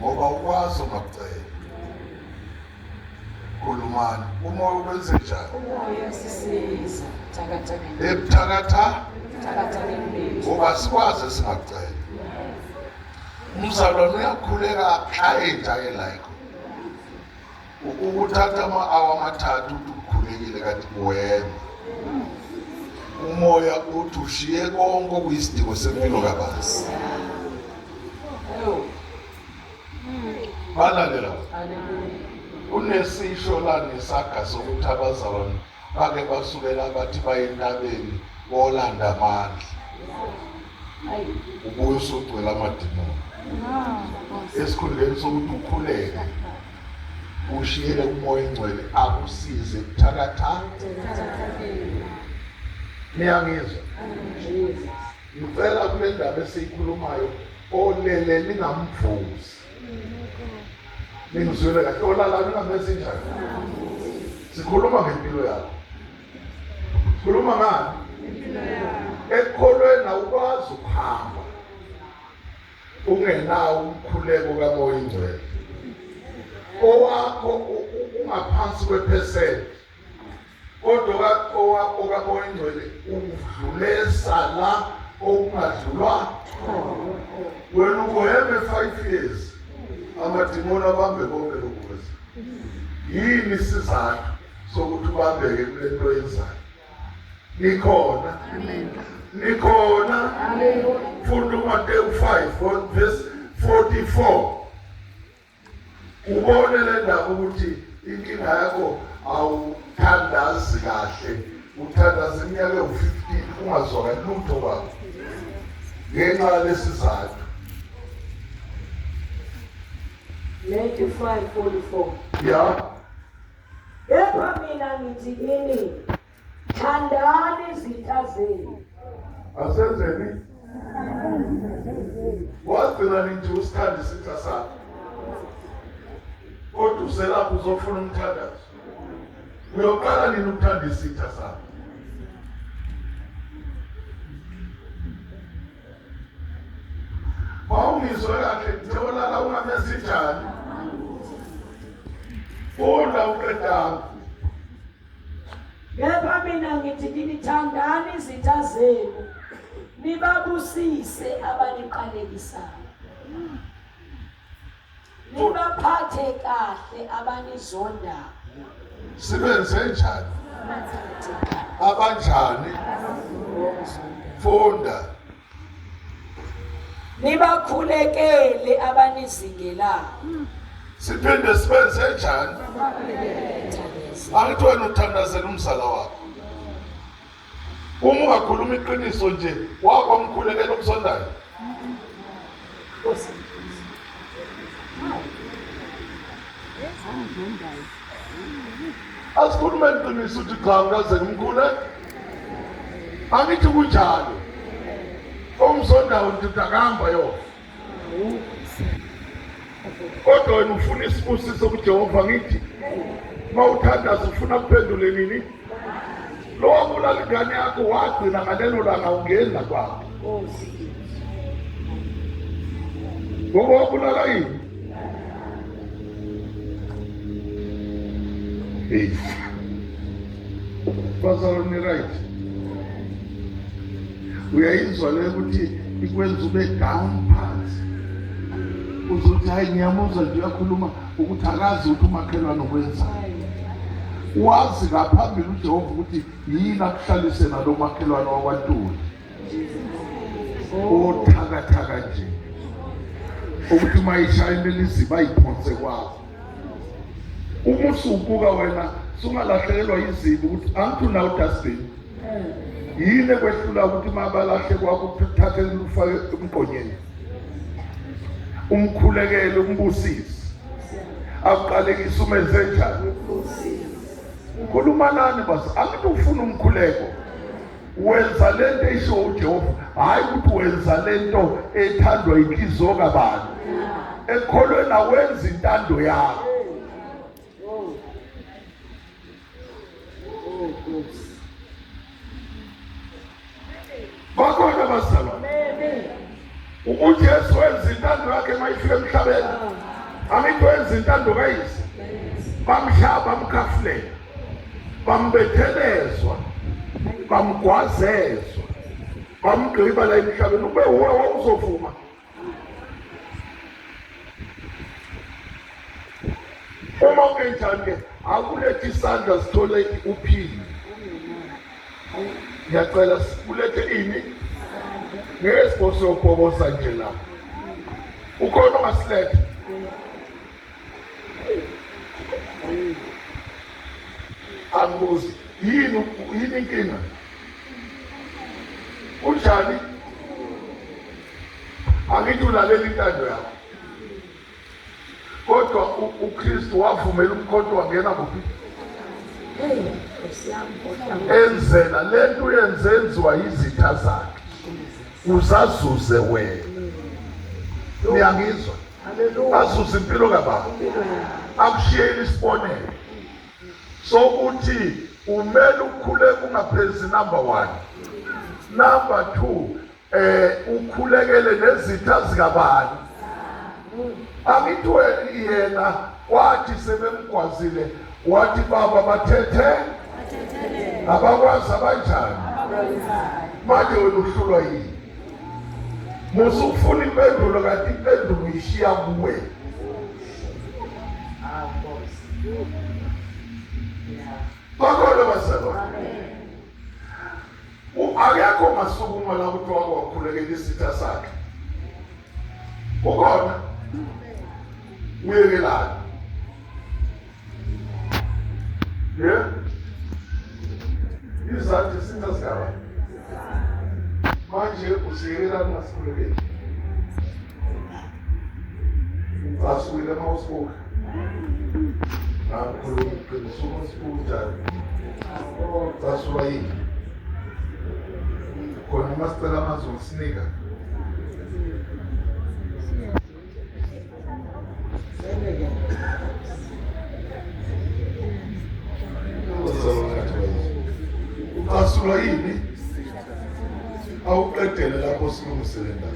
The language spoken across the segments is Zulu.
ngoba ukwazi ungakucela. Khulumani, umoya ubenze njani? Umoya sisiza thakathakeni. Ebuthakatha Thakathakeni. ngoba sikwazi singakucela. Umzalwane uyakhuleka xa enjayela yikho. Ukuthatha ama-hour amathathu ukukhulekile kanti wena. Umoya uthi ushiye konke okuyisidingo sempilo kabanzi. Balalela. Kunesisho la nesaga sokuthi abazalwane bake basukela bathi baye entabeni bolanda amandla. Ubuye usugcwele amadimoni. Esikhundleni sokuthi ukhuleke ushiyele umoya engcwele akusize buthakatha. Niyangizwa? Ngicela kule ndaba esiyikhulumayo olele ningamvuzi. Ningizwele kahle olala ningamesinjani? Sikhuluma ngempilo yakho. Sikhuluma ngani? Ekholweni awukwazi ukuhamba ungenawo umkhuleko kamoya engcwele. Owakho ungaphansi kwephesenti. Kodwa owakho kamoya engcwele udlulesa la okungadlulwa. Wena ugoyeme 5 years. Amadimoni abambe konke lokhu. Yini isizathu sokuthi ubambeke kule nto yenzayo? Nikhona. Amen. Nikhona. Amen. Funda uMateyu 5 verse 44. Ubone le ndaba ukuthi inkinga yakho awuthandazi kahle. Uthandaza iminyaka ewu-15 ungazwakali lutho kwakho. Ngenxa yalesizathu. Matthew 5:44. Ya. Kepha mina ngithi kini, thandani izitha zenu. Asenzeni? Wagcina nje usithanda isitha sakho. Kodwa uselapho uzofuna umthandazo. Uyoqala nini ukuthanda isitha sakho? Awungizwe kahle ngitholala ungamesinjani. Funda uqedanga. Kepha mina ngithi kini, thandani izitha zenu, nibabusise abaniqalekisayo, nibaphathe kahle abanizondayo. Sibenze njani? Abanjani? Funda. Nibakhulekele abanizingelayo. Siphinde sibenze njani? Angithi wena uthandazela umzala wakho. Uma ungakhuluma iqiniso nje wakwamkhulekela okusondayo. Asikhulume iqiniso ukuthi cha ngikaze ngimkhule. Angithi kunjalo. Omsondayo ngithi akahamba yona. Kodwa wena ufuna isibusiso kuJehova ngithi mawuthandaza ufuna kuphendule nini? Lo wabulala ingane yakho wagcina ngalelo langa ungena kwakho. Ngoba wabulala yini? Hey. Bazalwane right. Uyayizwa le ukuthi ikwenza ube down phansi. Uzothi hayi ngiyamuzwa nje uyakhuluma ukuthi akazi ukuthi umakhelwane ukwenza. Wazi ngaphambili uJehova ukuthi yini akuhlalise nalo makhelwane wakwaNtuli. Othakathaka nje. Ukuthi mayishayile liziba iphonse kwakho. Uma usubuka wena sungalahlekelwa izibi ukuthi angithi unawo dustbin. Yini ekwehlula ukuthi mabalahle kwakho uthathe ufake emqonyeni. Umkhulekele umbusisi. Akuqalekise umenze njani? Ukhuluma nani basi? Angithi ufuna umkhuleko. Wenza lento esho uJehova, hayi ukuthi wenza lento ethandwa inhliziyo kabantu. Ekholweni awenza intando yakho. Bakhona bazalwane. ukuthi Yesu wenza intando yakhe mayifika emhlabeni. Angithi wenza intando kayise. Bamhlaba bamkhafulela. Bambethelezwa. Bamgwazezwa. Bamgqiba la emhlabeni ube uwe uzovuma. Uma ungenjani ke akulethe isandla sithole uphili. Ngiyacela kulethe ini ngesiphoso yokubhoboza nje la. Ukhona ongasilethe. Angibuzi yini inkinga? Unjani? Angithi ulalela intando yakho. Kodwa uKristu wavumela umkhonto wangena kuphi? Enzela lento yenziwa izitha zakhe. Uzazuze wena. Niyangizwa? Azuze impilo kababa. Akushiyele isibonelo. Sokuthi umele ukhuleke ungaphezi number 1. Number 2, ukhulekele nezitha zikabani. Angithi yena wathi sebemgwazile wathi baba bathethe abakwazi abanjani manje wena uhlulwa yini musufuna impendulo kanti impendulo ishiya kuwe bakholwa basalwa akekho masukuma la ukuthi wakhulekela isitha sakhe ukhona uyekelana izathu singasigaba manje usiyekelana ngasikhulekeli asukile mawusibuka nakhuluma iqiniso masibuka basuka yini khona masicela amazongisinika Uqasula yini? Awuqedele lapho silungisele ndawo.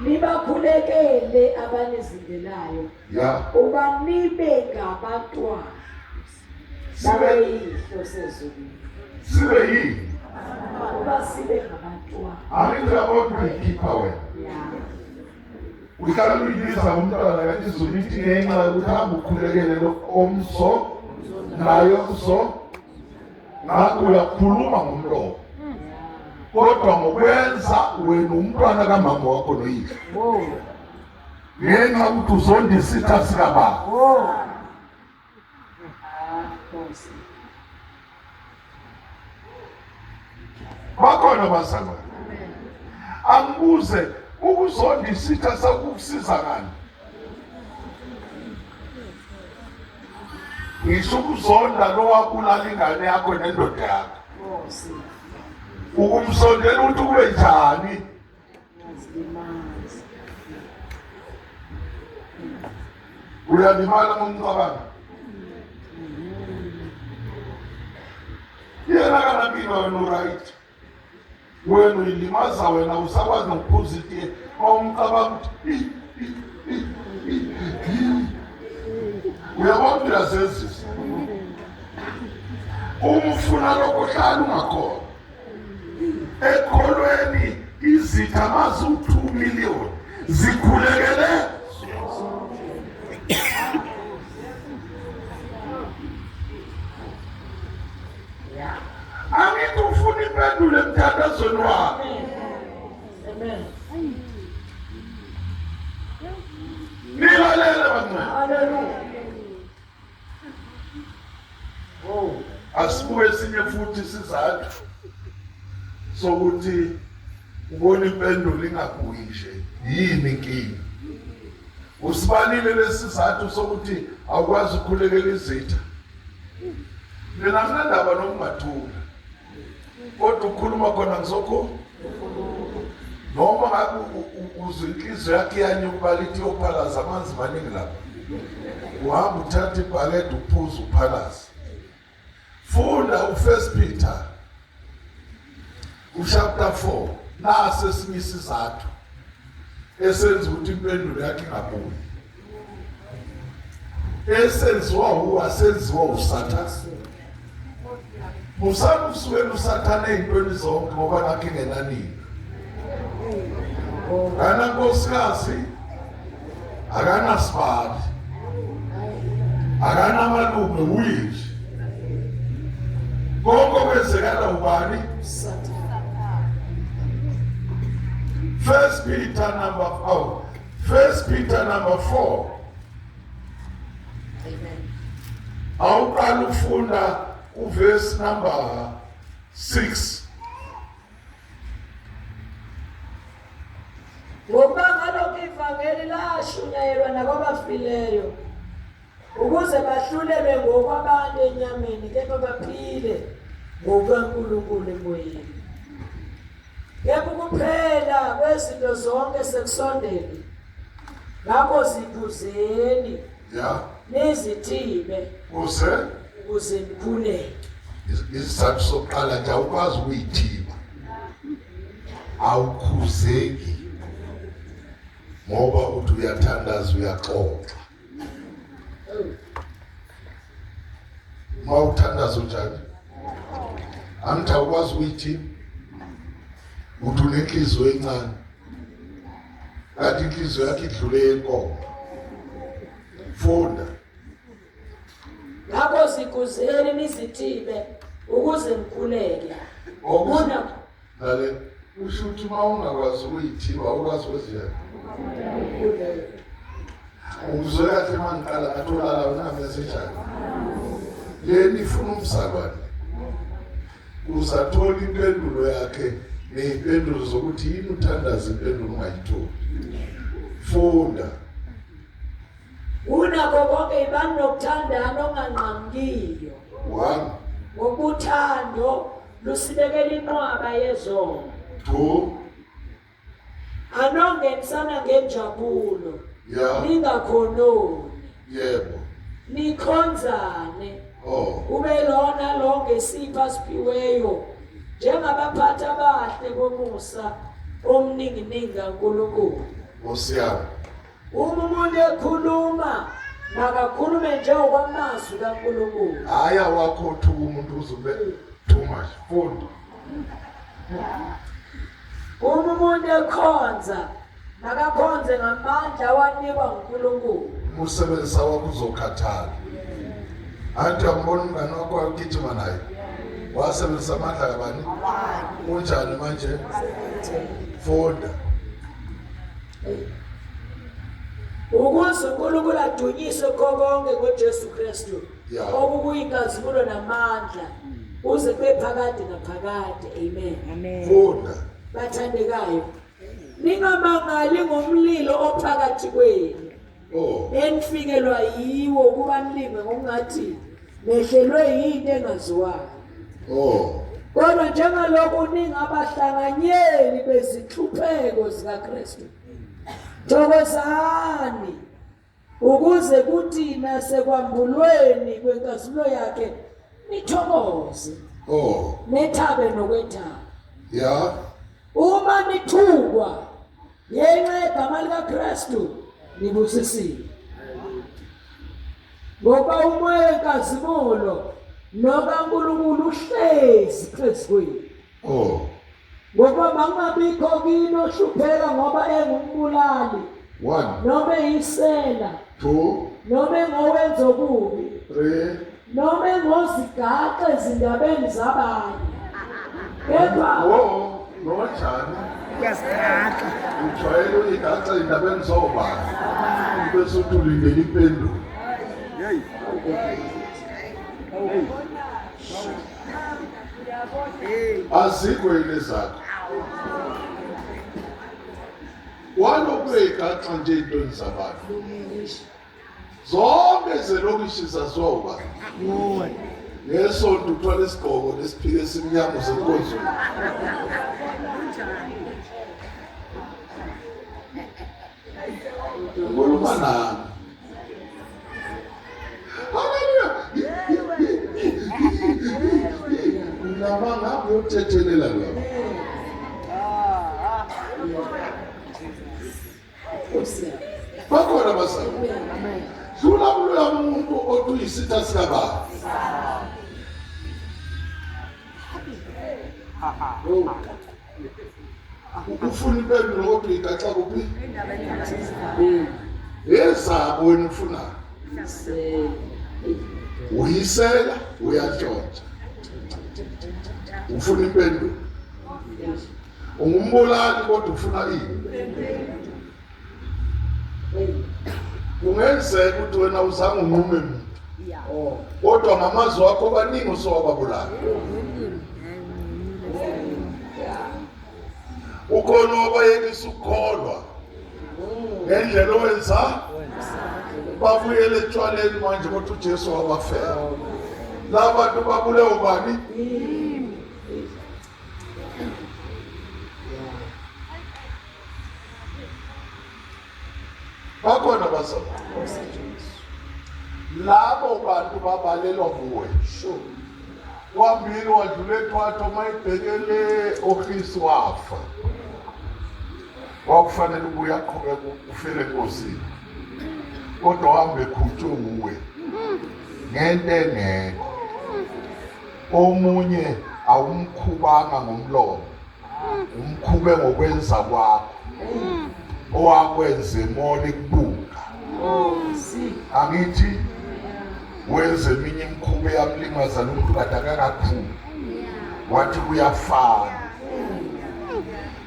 Nibakhulekele abanizindelayo. Ya. Ubanibe ngabantwana. Sibe yihlo sezulu. Sibe yini? Uba sibe ngabantwana. Angithi abonkeeper wena. Uhlala uyibiza umntwana kanti izulu lithi ngenxa yokuthi hamba ukhulekele omso nayo so ngakho uyakhuluma ngomlomo kodwa ngokwenza wena umntwana kamama wakho noyihlo ngenxa ukuthi uzonda isitha sikababa bakhona bazalwane angibuze ukuzonda isitha sakukusiza ngani ngisho ukuzonda lo wabulala ingane yakho nendoda yakho ukumsondela ukuthi kube njani uyalimala ngomcabanga yena kanapilo wena uright wena uyilimaza wena usakwazi nokuphuza itiye mawumcabanga ukuthi uyabona uyazenzisa umfuna lokho hlala ungakhona ekholweni izitha mazi 2 million zikhulekele angithi ufuna impendulo emthandazweni wakho amen nilalele bancane Hallelujah. asibuke esinye futhi isizathu sokuthi ubone impendulo ingabuyi nje yini inkinga usibalile lesizathu sokuthi awukwazi ukukhulekela izitha mina nginandaba nokungathula kodwa ukhuluma khona ngizokho noma ngabe uzwe inhliziyo yakhe yanyuka lithi yophalaza amanzi maningi lapha uhamba uthatha ibhakede uphuza uphalaza funda u1 Peter Chapter 4 nasi esinye isizathu esenza ukuthi impendulo yakhe ingabuyi. Esenziwa asenziwa uSathane. Musana usuwena uSathane ezintweni zonke ngoba nakhe ngenanini. Akana nkosikazi, akana sibali, akana malume uyinje. Konke kwenzekala ubani? First Peter number 4. Awuqala ufunda uverse number 6. Ngoba ngalokho ivangeli lashunyayelwa nakwabafileyo ukuze bahlulelwe ngokwabantu enyameni kepha baphile ngokaNkulunkulu emoyeni. Kepha ukuphela kwezinto zonke sekusondele. Ngakho ziphuzeni. Nizithibe. Ukuze nikhuleke. Isizathu sokuqala nje awukwazi ukuyithiba. Awukhuzeki. Ngoba uthi uyathandaza uyaxoxa. Mawuthandaza njani? Angithi awukwazi ukuyithiba. Uthi unenhliziyo encane. Kanti inhliziyo yakhe idlule enkomo. Funda. Ngakho sikhuzeni nizithibe ukuze nikhuleke. Ubona ngale usho ukuthi mawungakwazi ukuyithiba awukwazi ukwenza. Uzwe kahle mangiqala atholala wena message. Yena ifuna umzalwane. Uzathola impendulo yakhe nezimpendulo zokuthi yini uthandaza impendulo ungayitholi. Funda. Unakho konke ibani nokuthandana onganqamukiyo. 1. Ngokuthando lusibekela inqwaba yezono. 2. Anongenisana ngenjabulo. Yeah. Ningakhononi. Yebo. Nikhonzane. Ube lona lo ngesipho siphiweyo njengabaphathi abahle bomusa omningi kaNkulunkulu. Osiyami. Uma umuntu ekhuluma makakhulume njengokwamazwi kaNkulunkulu. Hayi awakho uthuka umuntu uzube too much. Funda. Uma umuntu ekhonza makakhonze ngamandla awanikwa nguNkulunkulu. Umsebenzi wakho uzokhathala. Anti ambona umngane wakho agijima naye. Wasebenzisa amandla kabani? Unjani manje? Funda. Ukuze uNkulunkulu adunyiswe konke ngoJesu Kristu. Okuyinkazimulo namandla uze kube phakade naphakade. Amen. Funda. Bathandekayo. Ningamangali ngomlilo ophakathi kwenu. Enifikelwa yiwo kuba nilime ngokungathi nehlelwe yinto engaziwayo. Kodwa njengalokho ningabahlanganyeli bezihlupheko zikaKristu. Thokozani ukuze kuthi nasekwambulweni kwenkazimulo yakhe nithokoze. Nethabe nokwethaba. Uma nithukwa ngenxa yegama likaKristu nibusisiwe. Ngoba umoya wenkazimulo nokaNkulunkulu uhlezi phezu kwenu. Ngoba mangabikho kini ohlupheka ngoba engumbulali. 1. Noma eyisela. 2. Noma engowenza okubi. 3. Noma engozigaxa ezindabeni zabanye. Kepha nojani uyasigaxa ujwayele uyigaxa indabeni zobani bese uthulile impendulo. Azikho yini zakho walokuyigaxa nje intoni zabantu zonke zelokishi zazoba ngesonto uthwala isigqoko lesiphile esimnyama zenkonzweni. Ngoluma nami. Haleluya. Unama ngabe uthethelela lapha. bakhona bazali dlula kuloya muntu otuyisitha sikababa ufuna impendulo kodwa igaxa kuphi ezabo wena ufuna uyisela uyatshontsha ufuna impendulo ungumbulali kodwa ufuna ini kungenzeka ukuthi wena uzange unqume muntu kodwa ngamazwi akho baningi usowababulala ukhona obayekisa ukukholwa ngendlela owenza babuyele etshwaleni manje kodwa uJesu wabafela laba bantu babule ubani bakhona bazali labo bantu babalelwa kuwe kwambili wadlula ethwatho mayibhekele ofisi wafa wakufanele ubuya qhubeka ufele enkosini kodwa uhambe khutshwe nguwe ngento engekho omunye awumkhubanga ngomlomo umkhube ngokwenza kwakho owakwenze mole kubuka angithi wenze eminye imkhube yamlimaza lomuntu kadaka kakhulu wathi kuyafana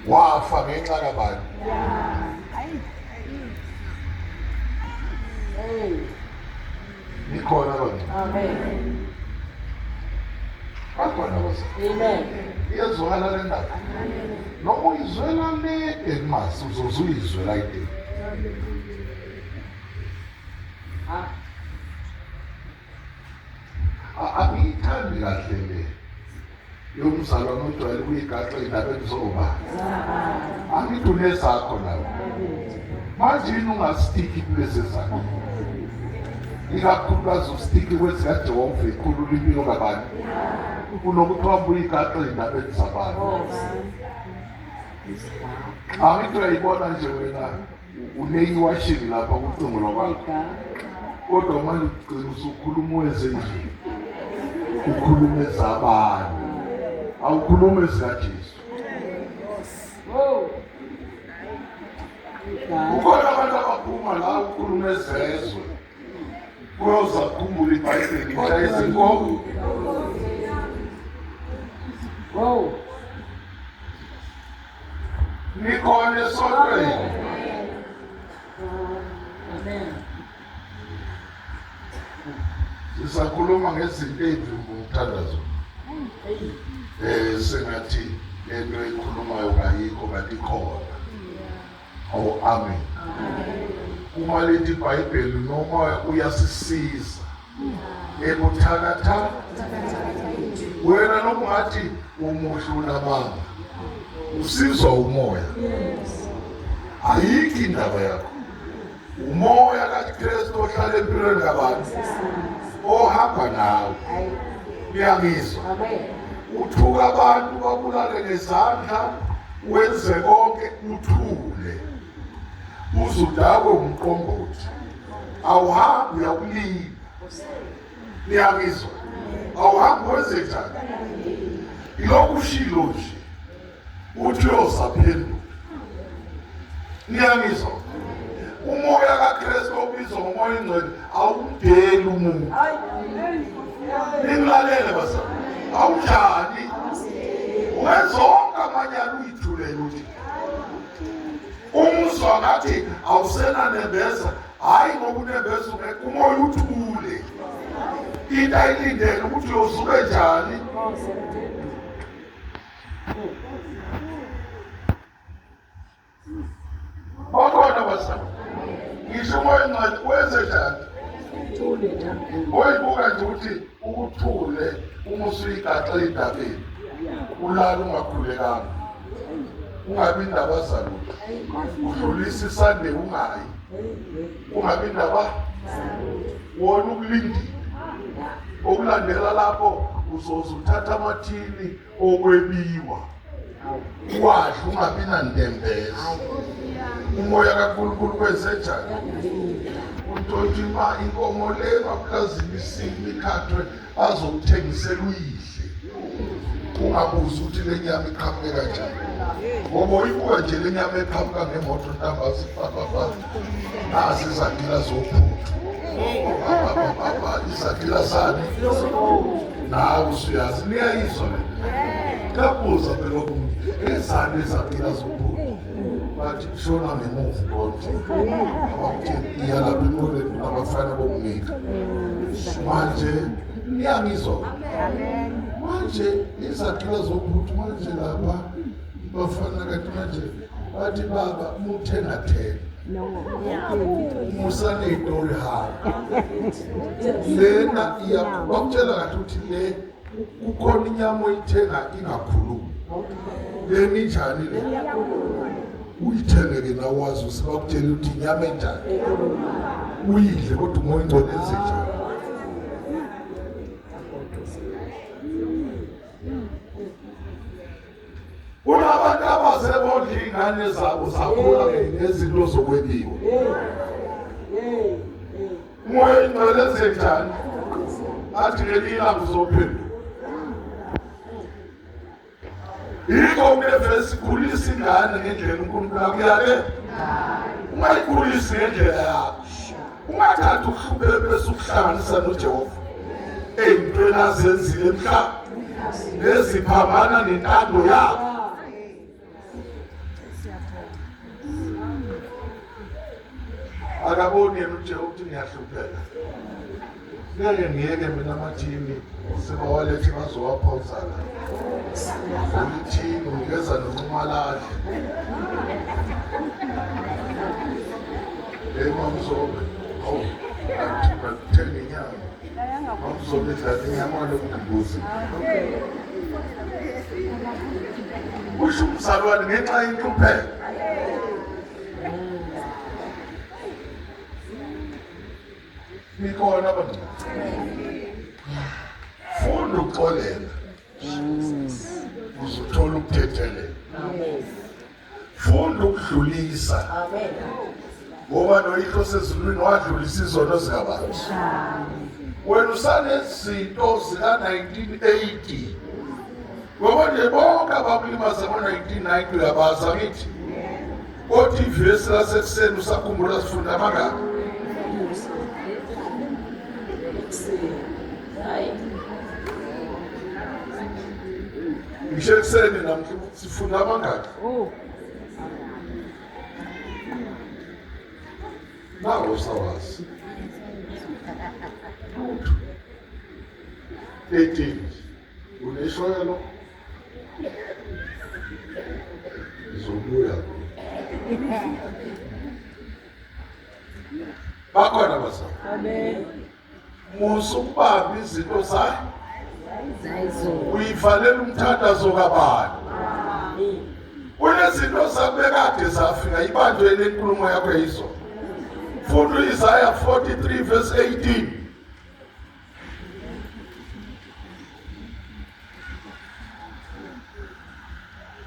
wafa ngenxa kabani nikhona abantu bakhona bazali iyezwakala le ndaba noma uyizwela le ekumasi uzoze uyizwela ide angiyithandi kahle le yomzalwane ojwayele ukuyigaxa ey'ndabeni zoba angithi unezakho nawe manje yini ungasitiki kulezi zakho ikakhulukazi usitiki kwezikajehova ikhulula impilo kabantu kunokuthi wambe uyigaxa ey'ndabeni zabantu angithi uyayibona nje wena uneyiwashini lapha kucingo lwabantu kodwa manje ugcina usukhuluma wenze nje ukhulume ezabanye awukhulume ezikaJesu ukhona abantu abaphuma la ukhulume ezezwe kuyoza kukhumbula iBhayibheli nta izinkomo nikhona esontweni sisakhuluma ngezinto ezimbi umthandazo sengathi lento ekhulumayo kayikho kanti ikhona amen uma lethi iBhayibheli noma uyasisiza ebuthakathaka wena noma ungathi umuhle unamanga usizwa umoya ayikho indaba yakho umoya kaKristu ohlala empilweni kabantu ohamba nawe uyangizwa uthuka abantu babulale ngezandla wenze konke uthule uzudakwe umqombothi awuhambi uyakulima niyangizwa awuhambi wenze njani ilokhu ushilo nje uthi uyozaphenduka niyangizwa umoya kaKristu obizwa ngomoya ingcwele awumdeli umuntu ningilalele bazali awujani ungezonke amanyala uyithulele uthi umuzwa ngathi awusenanembeza hayi ngokunembeza ungekho umoya uthule into ayilindele ukuthi uyosuke njani bakhona bazali ngisho umoya ingcwele wenze njani oyibuka nje ukuthi ukuthule uma usuyigaxa endabeni ulala ungakhulekanga ungabi indaba zalutho udlulisa isande ungayi ungabi indaba wona ukulindile okulandela lapho uzoze uthatha amathini okwebiwa wadla ungabi nandembezi. Umoya kaNkulunkulu kwenzenjani? Uthi uma inkomo le maplazini isile ikhathwe azokuthengisela uyidle. Ungabuza ukuthi le nyama iqhamuke kanjani. Ngoba uyibuka nje le nyama eqhamuka ngemoto ntambasi papa. Nasi izakila zophuthu. Izakila sani? Nawe usuyazi niyayizwa le. Kabuza phela ukuthi ezani izakila zophuthu. Bathi shona ngemuva konke. Abakuthi iya lapha emolweni abafana bokunika. Manje niyangizwa. Manje izakila zophuthu manje lapha bafana kanti manje bathi baba umuthenga thena. Musane itori hayi. Lena bakutshela kathi uthi le ukhona inyama oyithenga ingakhulumi. Le ninjani le? Uyithenge-ke nawazi usibakutshela ukuthi inyama enjani. Uyidle kodwa umoya ingcwele enzenjani. Kunabantu abasebondla iy'ngane zabo zakhula ngezinto zokwebiwa. Umoya ingcwele enzenjani? Athi ngelinye ilanga uzophendula. Yikho kumele sikhulise ingane ngendlela uNkulunkulu akuyale. Ungayikhulisi ngendlela yakho. Ungathathi uhluphe bese ukuhlanganisa noJehova. Ey'ntweni azenzile emhlabeni neziphambana nentando yakho. Akaboni yena uJehova ukuthi ngiyahlupheka. Ngeke ngiyeke mina amathini sebawalethe bazowaphawuzana. Uthini ungeza nokumalala. Mamzobe. Oh, ngithenga inyama. Mamzobe dlala inyama lokubuza. Usho umzalwane ngenxa yenhlupheko. Nikhona abantu. Funda ukuxolela. Uzothola ukuthethelela. Funda ukudlulisa. Ngoba noyihlo sezulwini wadlulisa izono zikabantu. Wena usanezinto zika-1980. Ngoba nje bonke abakulimaza ngo-1990 uyabaza ngithi. Kodwa ivesi lasekuseni usakhumbula sifunda amangaki? Ngisho ekuseni namhla sifunda amangaki? Nawo sawazi. 18. Uneshoyelo? Izobuya. Bakhona basa. Amen. Musubamba izinto zayo. Uyivalela umthandazo kabani. Kunezinto zabekade zafika ibanjwe lenkulumo yakho yizo. Funda Isaiah 43 verse 18.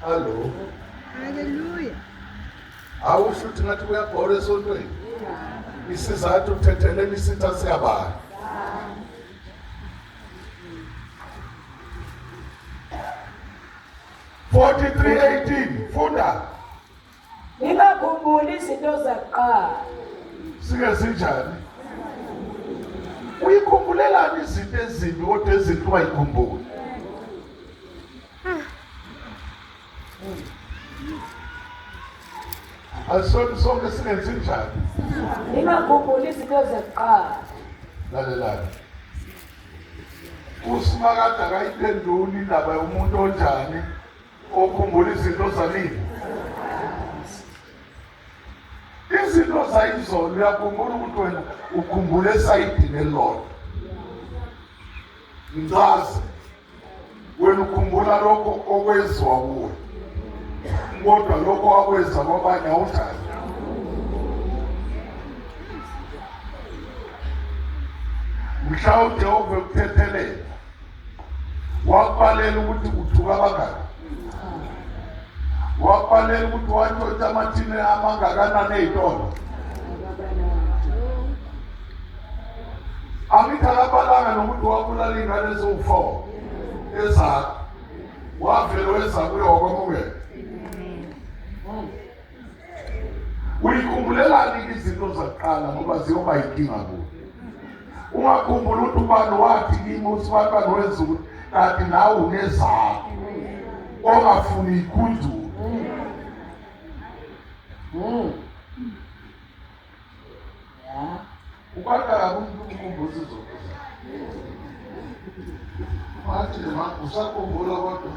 Hello. Hallelujah. Awusho ukuthi ngathi kuyabhora esontweni. Isizathu ukuthethelela isitha siyabani. Funda. Ngingakhumbuli izinto zakuqala. Sike sinjani? Uyikhumbulelani izinto ezimbi kodwa ezinhle ungayikhumbuli? Asonke sonke singenzi njani? Ngingakhumbuli izinto zakuqala. Lalelani. USimakade akayiphenduli indaba yomuntu onjani okhumbula izinto zanini. Izinto zayizolo uyakhumbula ukuthi wena ukhumbule esayidini elilodwa. Ngizazi wena ukhumbula lokho okwenziwa kuwe. Kodwa lokho akwenza kwabanye awuthandi. Mhla uJehova ekuthethelela wakubalela ukuthi uthuka abangaki. wafanele ukuthi watshontsha amathini amangakanani ey'tolo. Angithakabalanga nokuthi wabulala ingane eziwu-4 ezakho. Wavele weza kuye wakwamukela. Uyikhumbulelani izinto zakuqala ngoba ziyoba yinkinga kuwe. Ungakhumbula ukuthi ubani wathi kimi usibani wenza ukuthi kanti nawe unezakho ongafuni ikhunjulu. Ukwaqala umuntu umkhumbuza izinto. Wathi usakhumbula kodwa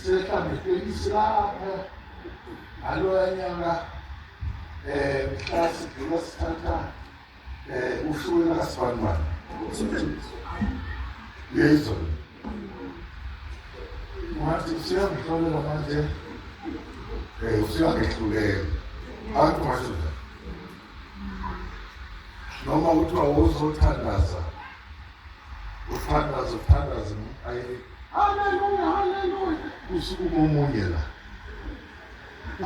sehlambe tekisi lapha aloya nyanga klasi dula sithatha usuku lakasibanibani. Yeso. Wathi usiyangihlolela manje usiyangihlulela. Antu mashuza. Noma uthiwa uzothandaza. Uthandaza ayi. Hallelujah. Usuku omunye la.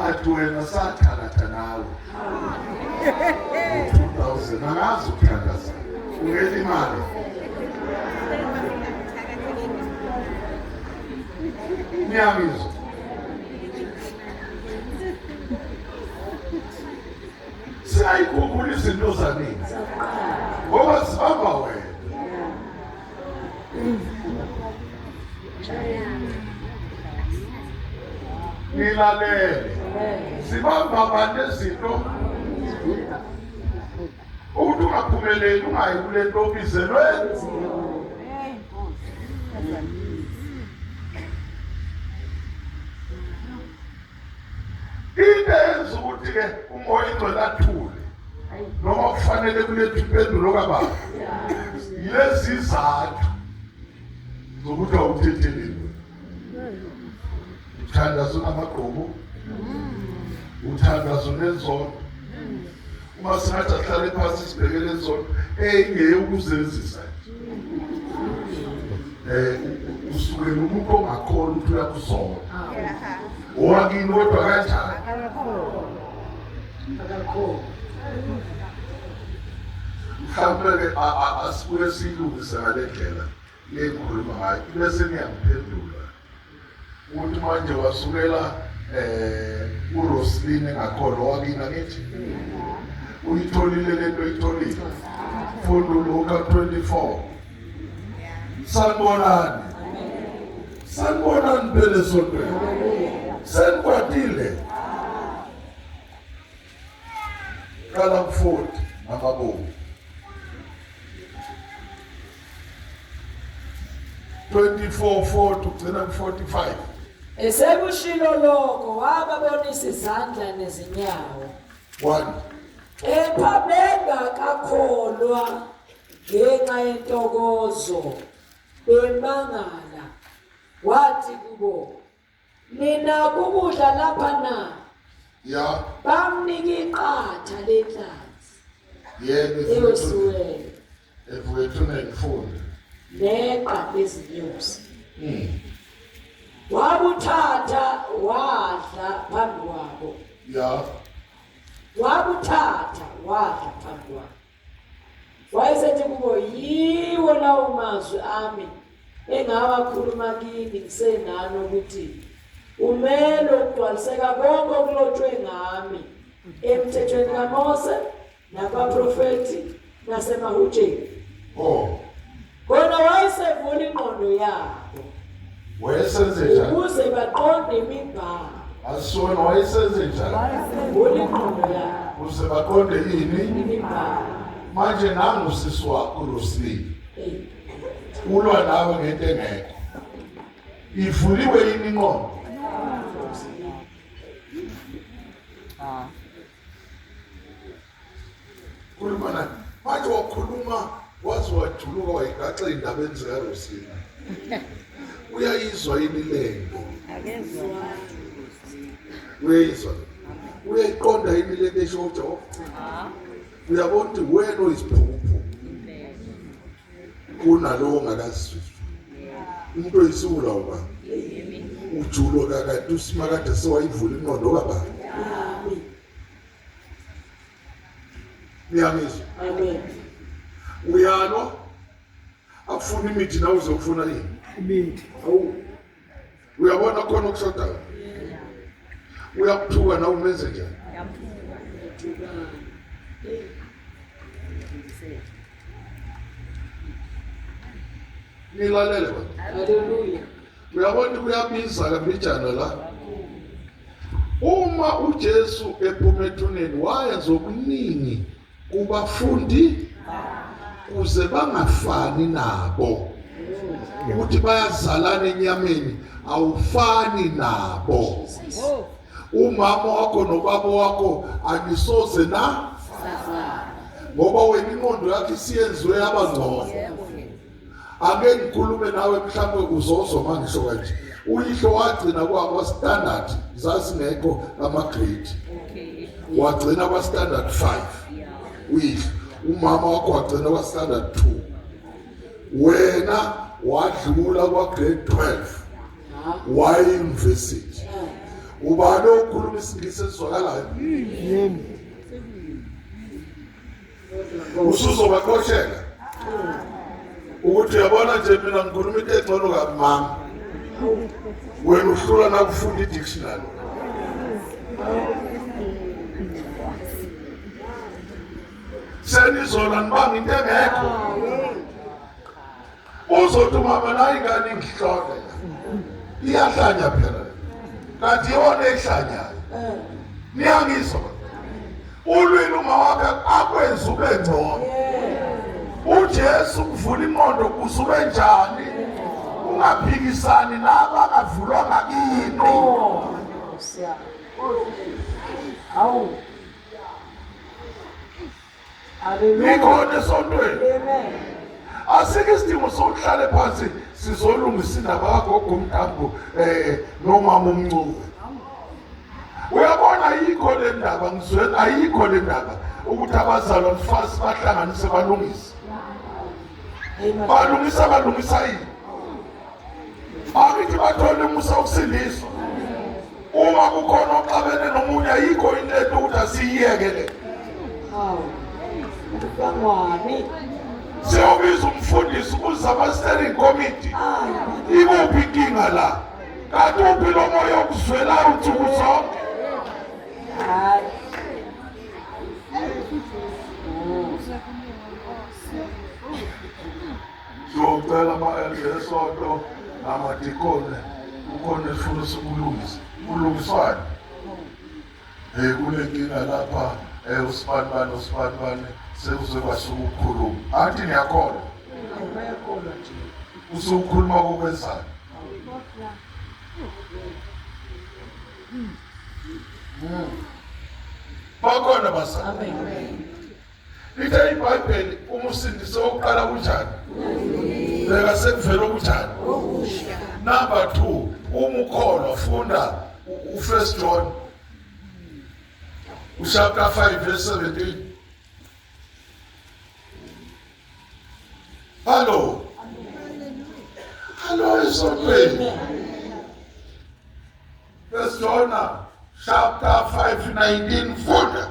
Athi wena sathalatha nawe. 2000 angazi ukuthandaza. Ungela imali. Niyamizwa. Siyayikhumbula izinto zaningi. Ngoba sihamba wena. Nilalele. Sibamba abantu izinto. Ukuthi ungaphumeleli ungayi kule nto obizelweni. Into ukuthi-ke umoya ingcwele athule. Noma kufanele kulethe impendulo kababa. Yilezi izathu zokuthi awuthetheleni. Uthandazo namagqubu. Uthandazo nezono. Uma singathi ahlale phansi sibhekele izono engeke ukuzenzisa. Usukela umuntu ongakhona ukuthi uyakuzona. Owakini kodwa kanjani? Akakhona. Mhlawumbe asibuye siyilungise ngale ndlela lekhuluma ngayo bese niyamphendula ukuthi manje wasukela uRoslyn engakhona owakini ngithi uyitholile lento oyitholile. Fundo Luka 24. Sanibonani. Sanibonani phela sontweni. Senikwatile. Kala 40 amabomu. 24:4 kugcina 45. Esekushilo lokho wababonisa izandla nezinyawo. 1. Kepha bengakakholwa ngenxa yentokozo bemangala. Wathi kubo, nina ukudla lapha na? Ya. Bamnika iqatha lenhlanzi. Yebo eyosuwele. Efowethu nemfundo. Neqa lezinyosi. Wabuthatha wadla phambi kwabo. Ya. Wabuthatha wadla phambi kwabo. Wayesethi kubo, yiwo lawo mazwi ami engawakhuluma kini ngisenani ukuthi umele ukugcwaliseka konke okulotshwe ngami emthethweni kaMose nabaprofeti nasemahutsheni. Kona wayesevula ingqondo yabo. Wayesenze njani? Ukuze baqonde imibhalo. Asona wayesenze njani? Wayesevula ingqondo yabo. Ukuze baqonde yini? Imibhalo. Manje nangu usisi wakho uRoslyn. Ulwa nawe ngento engekho. Ivuliwe yini ingqondo? Kulumana manje wakhuluma wazi wajuluka wayigaxa indabeni zikaRoslyn. Uyayizwa yini lento? Akezwa. Uyayizwa. Uyayiqonda yini lento esho uJehova? Uyabona ukuthi wena oyisiphupho. Kunalowo ngakazizwa. Umuntu oyisula uba. ujulo kakade usimakade sewayivula ingqondo kababa. Ngiyamizwa. Amen. Uyalwa afuna imithi nawe uzofuna yini? Imithi. Awu. Uyabona khona ukushodayo. Uyakuthuka nawe umenze njani? Nilalele baba. Hallelujah. Uyabona kuyabiza kabijana la. Uma uJesu ephuma ethuneni wayenza okuningi kubafundi kuze bangafani nabo. Ukuthi bayazalana enyameni awufani nabo. Umama wakho nobaba wakho anisoze na ngoba wena ingqondo yakhe isiyenziwe yabangcono. Ake ngikhulume nawe mhlawumbe uzozwa mangisho kanje. Uyihlo wagcina kwa standard zasingekho ama grade. Wagcina kwa standard 5. Uyihlo umama wakho wagcina kwa standard 2. Wena wadlula kwa grade 12. Why university? Ubani okhuluma isingisi esizwakalayo? Usuzobaxoshela. Ukuthi uyabona nje mina ngikhuluma into engcono kabi mama. Wena uhlula nakufunda i-dictionary. Senizona nibanga into engekho. Uzothi mama nayi ngani ngihlole. Iyahlanya phela. Kanti yona ehlanyayo. Niyangizwa. Ulwini uma wakhe akwenza ube ngcono. uJesu kuvula ingqondo kusube njani ungaphikisani laba abavulwa ngakini. Awu. Hallelujah. Ikhona esontweni. Amen. Asike isidingo sokuhlala phansi sizolungisa indaba yakho ngomntambo nomama umncube. Uyabona ayikho le ndaba ngizwe ayikho le ndaba ukuthi abazalwa mfasi bahlanganise balungise. Balungisa yini? Akithi bathole umusa wokusindiswa. Uma kukhona oxabene nomunye ayikho into ukuthi asiyekele. Bangwani. Siyobiza umfundisi uzaba steering committee. Ikuphi inkinga la? Kanti uphilo moya okuzwela uThuku zonke. Hayi. Ngicela ama-elder esonto namadikone ukhona esifuna ukulungisa. Kulungiswane. Kunenkinga lapha usibanibani sekuzokwasuka ukukhuluma. Athi niyakhona. Usukhuluma kokwenzani? Bakhona basana. Amen. Lithe iBhayibheli umusindisi wokuqala kunjani? Beka sekuvela kunjani? Number 2, umukholwa funda u1 John chapter 5 verse 17. Hello. Hello isontweni. 1 John chapter 5:19 funda.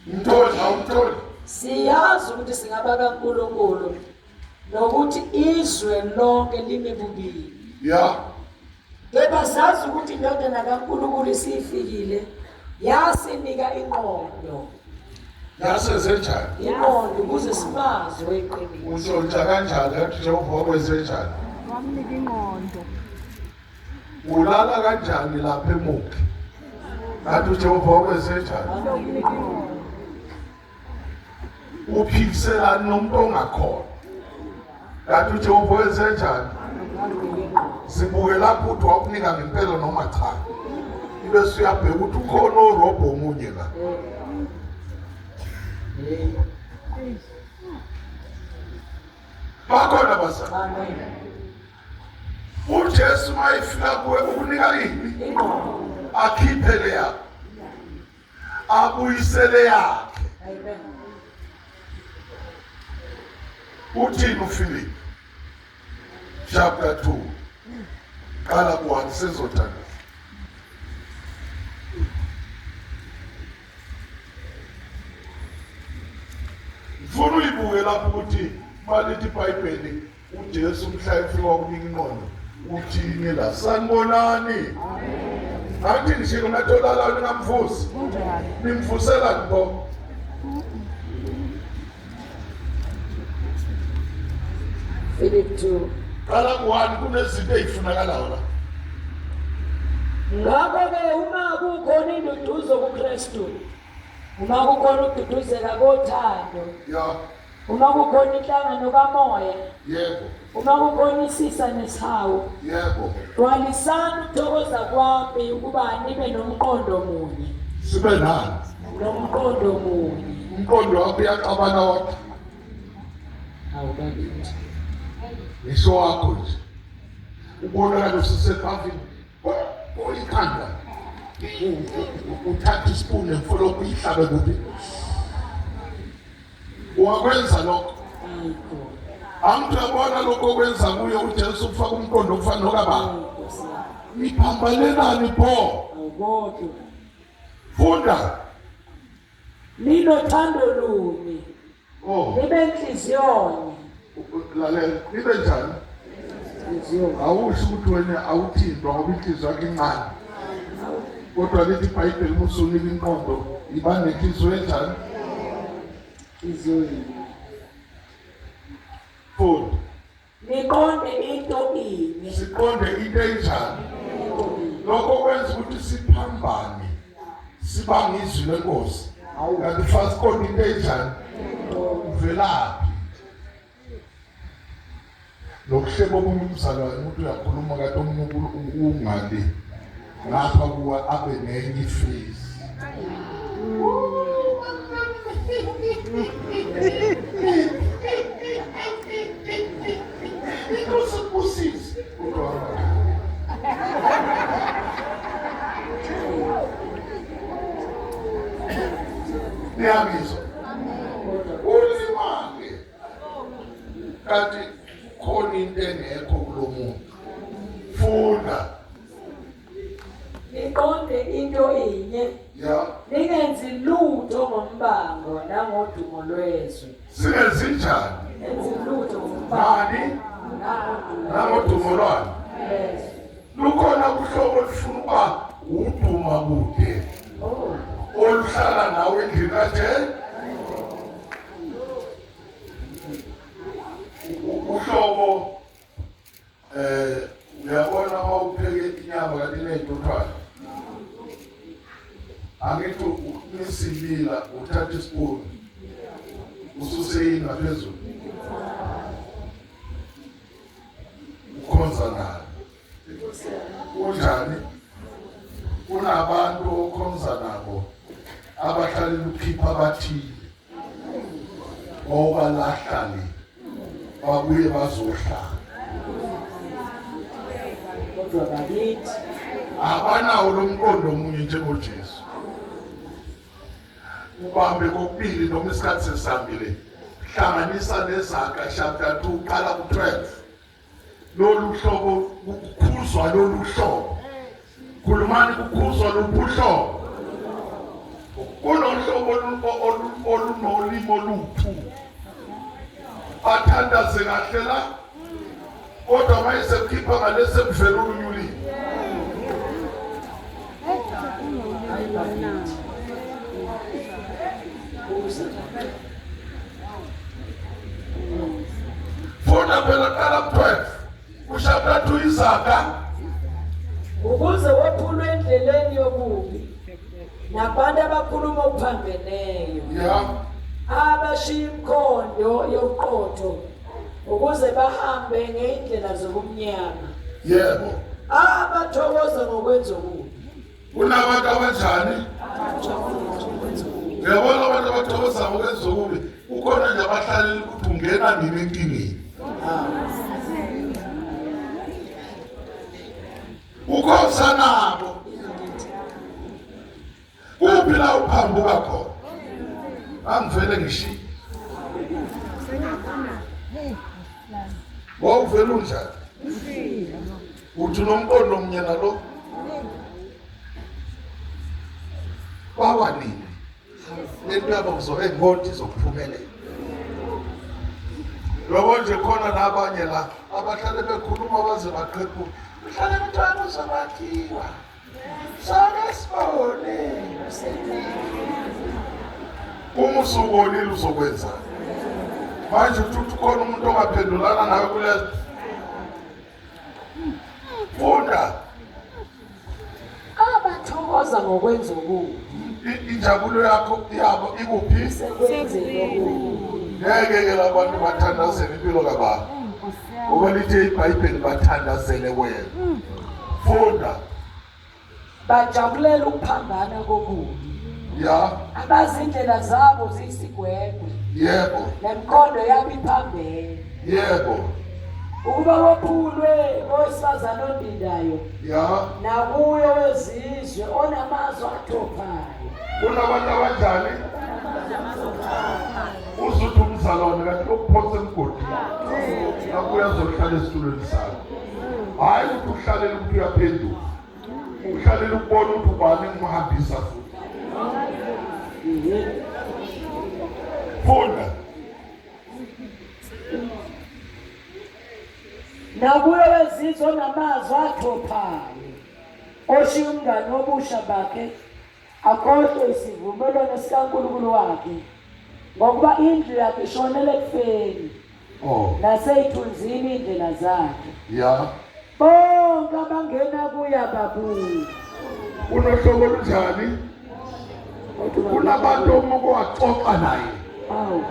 Mtoli. Siyazi ukuthi singaba kaNkulunkulu nokuthi izwe lonke lime bubili. Yeah. Kepha sazi ukuthi indodana kaNkulunkulu isifikile yasinika ingqondo. Yasezenjani? Ingqondo ukuze simazi weqiniso. Usonja kanjani athi Jehova kwenzenjani? Wamnika ingqondo. Ulala kanjani lapha emuki? Athi Jehova kwenzenjani? Wamnika ingqondo. Uphikiselana nomuntu ongakhona. Athi Jehova kwenzenjani? Sibuke lapho uthi wakunika ngempela noma cha. Ibe siyabheka ukuthi ukhona orobho omunye la. Bakhona basana. Amen. uJesu mayifika kuwe ukunika yini? Akhiphe le yakho. Abuyisele yakhe. Uthini uPhilip chapter 2 qala ku-1 sizothanda. Mfuna uyibuke lapho ukuthi malithi iBhayibheli uJesu mhla efika ukunika inqondo uthini la sanibonani. Athi nishilo natholala ningamvusi. Nimvusela ngo. Philip 2. Qala ku-1 kunezinto ezifunakalayo la. Ngakho-ke uma kukhona induduzo kuKristu, uma kukhona ukududuzeka kothando, Ya, uma kukhona inhlangano kamoya, yebo, uma kukhona isisa nesihawu, yebo. gcwalisani ukuthokoza kwami ukuba nibe nomqondo munye. Sibe nani? Nomqondo munye. Umqondo wakho uyaxabana wodwa. Awukabithi. Ngisho wakho nje. Ubonakala usesephavini. Oyikhanda. Uthatha isipuni ufuna ukuyihlabe kuphi? Ungakwenza lokho. Angiyabona lokho okwenza kuye uJesu ufaka umqondo ofana nokababa. Niphambanelani pho? Awukodwa. Funda. Linothando luni. Oh, Libe inhliziyonye. lalela. Nibe njani? Inhliziyonye. Awusho ukuthi wena awuthindwa ngoba inhliziyo yakho incane. Kodwa lithi iBhayibheli musunika inqondo iba nenhliziyo enjani? Inhliziyonye. Funda. Niqonde into inye. Siqonde into enjani? Lokho kwenza ukuthi siphambane. Siba ngizwi lenkosi. Kanti fast qonde into enjani? Uvelaphi? Lokuhlebo omunye umzalwane umuntu uyakhuluma kade omunye ungale. Ngapha kuwa abe nenye ifeesi. Kusisi. Niyamizwa. Ulimake. Kanti khona into engekho kulo muntu. Funda. Niqonde into inye. Ya. Ningenzi lutho ngombango nangodumo lwezwe. Singenzi njani? Nenzi lutho ngombango Nani? nangodumo Nangodumolwane. lwezwe. Lukhona uhlobo olufuna ukuba uduma kude. Oh. Oluhlala nawe endlini kanje. Uhlobo uyabona uma upheke inyama kanti iney'ntuthwane. Angithi unisilila uthatha isipuni ususeyini ngaphezulu ukhonza nayo. Kunjani? Kunabantu okhonza nabo abahlalela ukukhipha abathile obalahla le babuye bazohlala. Kodwa bakithi Abanawo lo mqondo omunye njengoJesu. Ubambe kokubili noma isikhathi sesihambile. Hlanganisa nezaga chapter 2 qala ku12. Lolu hlobo ukukhuzwa lolu hlobo. Khulumani ukukhuzwa lolu hlobo. Kunohlobo olunolimo oluphu. Athandaze kahle la. Kodwa mayisekhipha ngalese kuvela ulunyulile. Funda phela qala ku12. Kuchapter 2 izaga. ukuze wephulwe endleleni yobubi nabantu abakhuluma okuphambeneyo Ya. abashiya imkhondo yoqotho ukuze bahambe ngeindlela zobumnyama Yebo. abathokoza ngokwenza okubi. Kunabantu abanjani? Ngiyabona abantu abathokoza ngokwenza okubi. Ukhona nje abahlalela ukuthi ungena nini enkingeni. Ukhoza nabo. Kuphi la uphambuka khona? Angivele ngishiye. Wawuvela unjani? Uthi nomqondo omnye nalo? Wawa nini? Lento yabo ngizokwengothi izokuphumelela. Lobo nje khona nabanye la abahlale bekhuluma baze baqequ. Uhlale mntwana uzabakhiwa. Sake sibone. Uma usubonile uzokwenza. Manje uthi khona umuntu ongaphendulana nawe kulezo. Funda. Abathokoza ngokwenza okubi. Injabulo yakho yabo ikuphi? Sekwenzile okubi. Ngeke labantu bathandazele impilo kaBaba. Ngoba lithi iBhayibheli bathandazele wena. Funda. Bajabulela ukuphambana kokubi. Ya. Abazindlela zabo ziyisigwegwe. Yebo. Nemkhondo yabo iphambene. Yebo. Ukuba waphulwe owesifazane ondindayo. Ya. Nakuyo wezizwe onamazwi athophayo. Kunabantu abanjani? Uzuthi umzalwane kanti lokuphonsa emgodini. Nakuya zohlala esitulweni sakho. Hayi ukuthi uhlalela ukuthi uyaphenduka. Uhlalela ukubona ukuthi ubani kumhambisa futhi. Funda. Nakuyo wezizwe onamazwi athophayo. Oshiya umngane wobusha bakhe. Akhohlwe isivumelwano sikaNkulunkulu wakhe. Ngokuba indlu yakhe ishonele kufeni. Naseyithunzini indlela zakhe. Ya. Bonke abangena kuya babuya. Unohlobo lunjani? Kunabantu omuke waxoxa naye. Awu.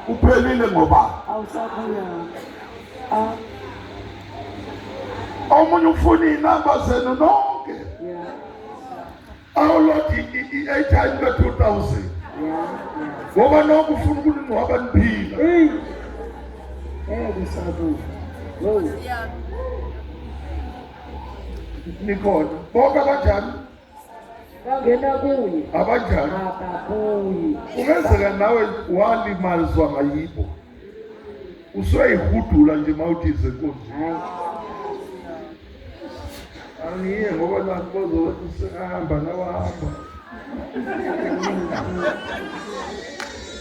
Uphelile ngoba. Awusabuya. Omunye ufuna inamba zenu nonke. Yeah. Awulothi i-airtime ka-2000. Ngoba nonke ufuna ukulingcwaba niphila. Kusabuya. Nikhona. Bonke abanjani? Bangena kuye. Abanjani? Ababuyi. Ungenzeka nawe walimazwa ngayibo. Usuyayihudula nje mawuthi izenkonzo. Angiye ngoba nathi bozothi usehamba nawahamba.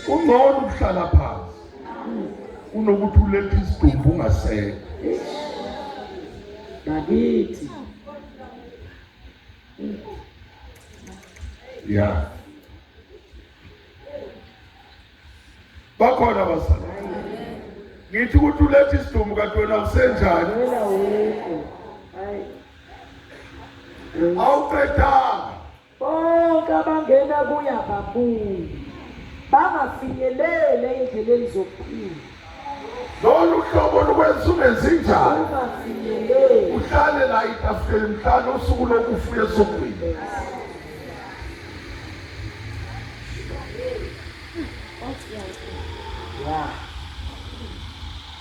Ungcono ukuhlala phansi. Unokuthi ulethe isidumbu ungasekho. Bakithi. Ya. Bakhona abasana. Ngithi ukuthi ulethe isidumbu kanti wena usenjani? Wena wekho. Hayi. Awuqedanga. Bonke abangena kuya babuya. Bangafinyelele endleleni zokuphila. Lolu hlobo lukwenza ungenzinjani? Bangafinyelele. Uhlale la itafuleni mhlanje usuku lokufa esukwini.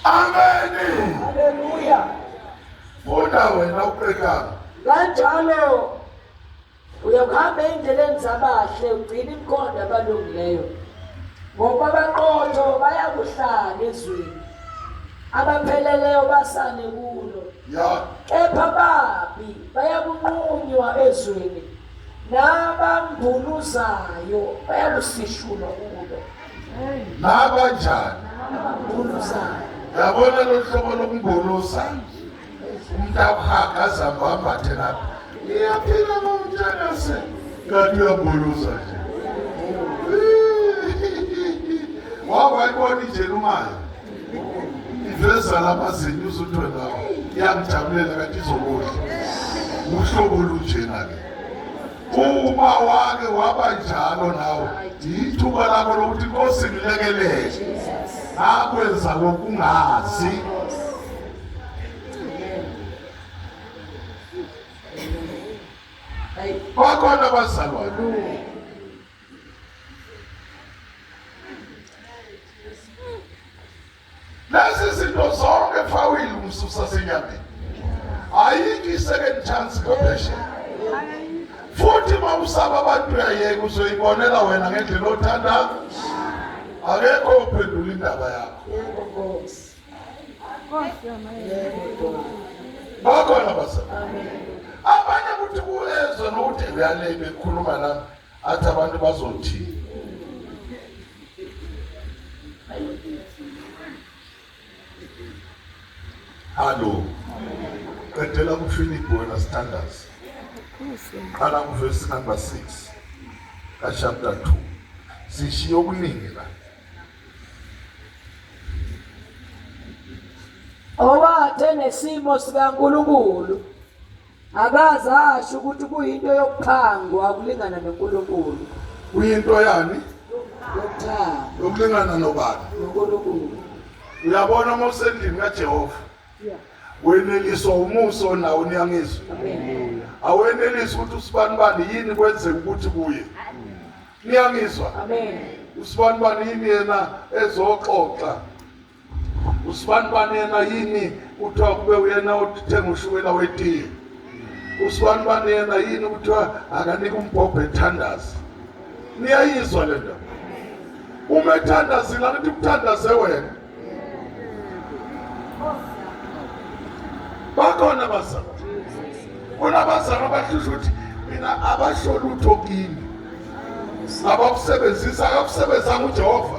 Amen. Haleluya. Funda wena uqedanga. Kanjalo uyakuhamba endleleni zabahle ugcina imikhondo abalungileyo. Ngoba abaqotho bayakuhlala ezweni. Abapheleleyo basane kulo. Ya. Kepha babi bayakunqunywa ezweni. Nabambuluzayo bayakusishulwa kulo. Nabanjani? Nabambuluzayo. Yabona lo hlobo lokumbuluza. Umuntu ahagaza ngohambathe lapha. Iyaphila ngomntana se. Kanti uyabuluza nje. Wawayibona ijelumayo. Iveza lamazinyo uzutho lawo. Iyamjabulela kanti izokudla. Uhlobo lunjena ke. Uma wake wabanjalo nawe. Ithuba lakho lokuthi Nkosi ngilekelele. Akwenza ngokungazi. Bakhona abazalwane. Lezi zinto zonke fawile umsusa senyameni. Ayikho i-second chance kaphesheya. Futhi mawusaba abantu uyayeka uzoyibonela wena ngendlela othanda. Akekho uphendula indaba yakho. Yebo Nkosi. Nkosi yami. Yebo Nkosi. Bakhona basana. Amen. Abanye kuthi kuyezwa nokuthi uyale bekhuluma nami athi abantu bazothi. Hallo. Qedela ku Philip wena standards. Qala ku verse number 6 ka chapter 2. Sishiyo okuningi la. Owathe nesimo sikaNkulunkulu akaze asho ukuthi kuyinto yokuphangwa ukulingana noNkulunkulu. Kuyinto yani? Yokuthanda Yokulingana nobani? noNkulunkulu. Uyabona mosendini kaJehova. Weneliso umuso nawo niyangizwa. Amen. Awenelisi ukuthi usibanibani yini kwenzeka ukuthi kuye. Niyangizwa? Amen. Usibanibani yini yena ezoxoxa. Usibanibani yena yini uthiwa kube uyena othenga ushukela wetiye. Usibanibani yena yini uthiwa akanika umbhobho ethandaza. Niyayizwa le nto? Uma ethandazile angithi kuthandaze wena. Bakhona bazana. Kunabazana abahlusha ukuthi mina abasho lutho kimi. Abakusebenzisa akakusebenzanga uJehova.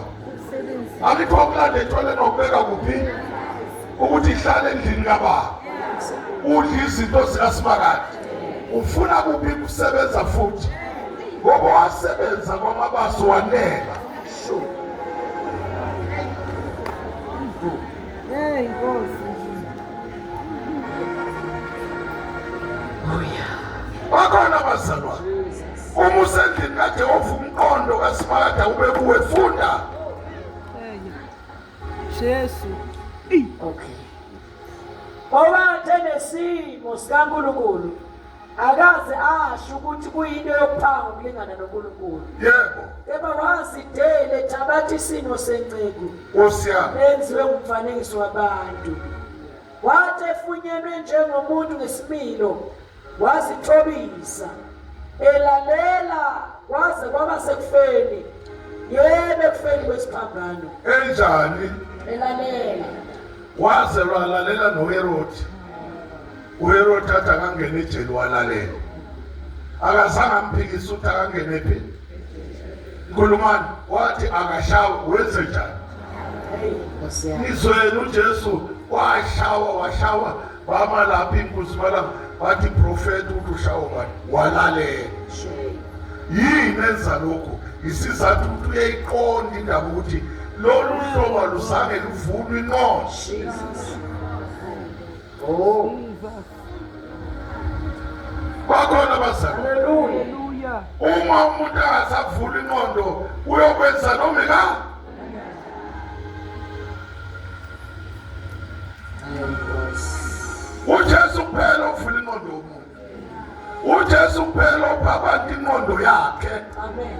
Angithi okulanda etshole nokubeka kuphi ukuthi ihlale endlini kababa. Udla izinto zikaSimakade. Ufuna kuphi kusebenza futhi. Ngoba wasebenza kwamabaso wanela. Hey Nkosi. Bakhona bazalwa. Uma usendlini kaJehova umqondo kaSimakade ube kuwe funda. Hey. Jesu. Okay. Owathe nesimo sikaNkulunkulu akaze asho ukuthi kuyinto yokuphanga ukulingana noNkulunkulu. Yebo. Kepha wazidele ethabatha isimo sencegu Osiyami. enziwe ngumfanekiso wabantu. Wathi efunyenwe njengomuntu ngesimilo wazithobisa elalela kwaze kwaba sekufeni. Yebo ekufeni kwesiphambano. Enjani? Elalela. Waze walalela noHerodi. uHerodi athi akangena ejele walalela. Akazange amphikisa ukuthi akangene phi. Nkulumani wathi akashawa wenze njani? Hey, Nkosi yami. Izwele uJesu washawa bamalapha inkosi malanga bathi prophet ukuthi ushawa bani walalela. Yini enza lokho? Isizathu ukuthi uyayiqonda indaba ukuthi lolu hlobo alusange luvulwe ingqondo. Jesus. Oh, Bakhona bazalwa. hallelujah. Hallelujah. Uma umuntu angasavula ingqondo uyokwenza noma ika. uJesu kuphela uvula ingqondo yomuntu. uJesu kuphela opha abantu ingqondo yakhe. Amen.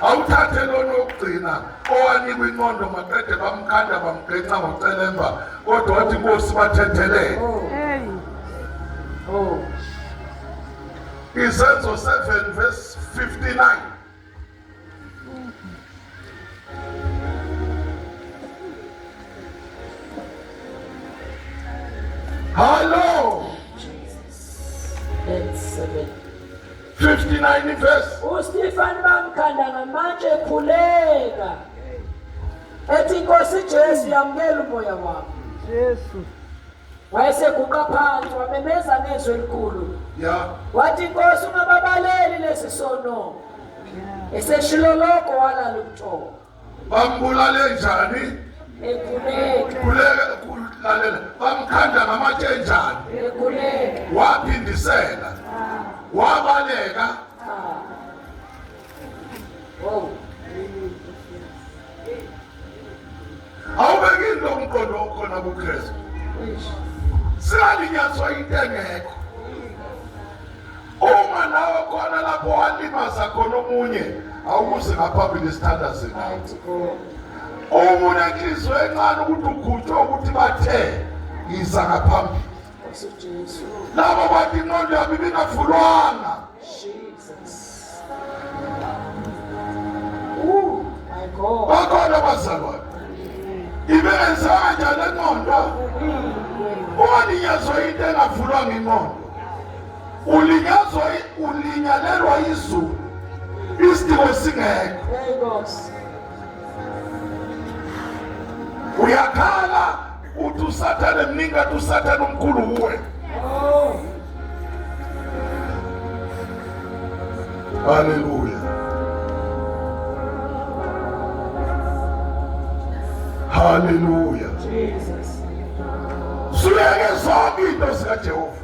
Awuthathe lona okugcina owanikwa ingqondo maqede bamkhanda bamgeca ngocelemba kodwa wathi Nkosi bathethelele. Oh, Hey. oh. Izenzo 7 verse 59. Hello. And 7. 59 verse. uStefani bamkhanda ngamatshe ekhuleka ethi Nkosi Jesu yamukela umoya wami. Jesu. Wayeseguqa phansi wamemeza ngezwi elikhulu Yeah. wathi Nkosi ungababaleli lesi sono. Eseshilo lokho walala umthoko Bambulale njani? ekhuleka Kulalela. Bamkhanda ngamatshe njani? ekhuleka. Waphindisela. Wabaleka. Oh, Awubeki lo mqondo okhona kuKristu. Singalinyazwa into engekho. Uma nawe khona lapho walimaza khona omunye awukuze ngaphambili isithandazi nawe. mighty God. Umuntu enhliziyo encane ukuthi ukhutshwe ukuthi bathe yiza ngaphambili. Nkosi Jesu. Laba bathi ingqondo yabo ibingavulwanga. Jesus. My God. bakhona bazalwane ibenza kanjani engqondo ulinyazwa into engavulwanga ingqondo ulinyalelwa izulu isidingo singekho uyakhala uthi usathane mningi athi usathane omkhulu kuwe. Haleluya. Haleluya. Suyeke zonke into zikaJehova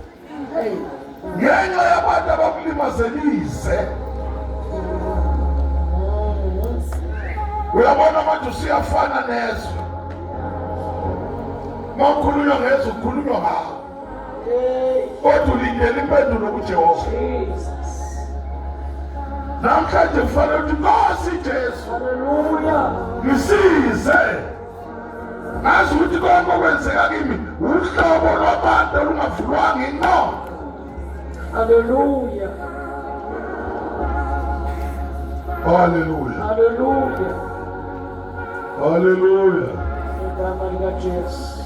ngenxa yabantu abakulimazelise. Uyabona manje usiyafana nezwe makhulunywa ngezwe ukukhulunywa ngawo kodwa ulindele impendulo kuJehova. Namhlanje kufanele ukuthi Nkosi Jesu ngisize ngazi ukuthi konke okwenzeka kimi uhlobo lwabantu olungavulwanga ingqondo. Hallelujah. Hallelujah. Hallelujah. Hallelujah. Igama likaJesu.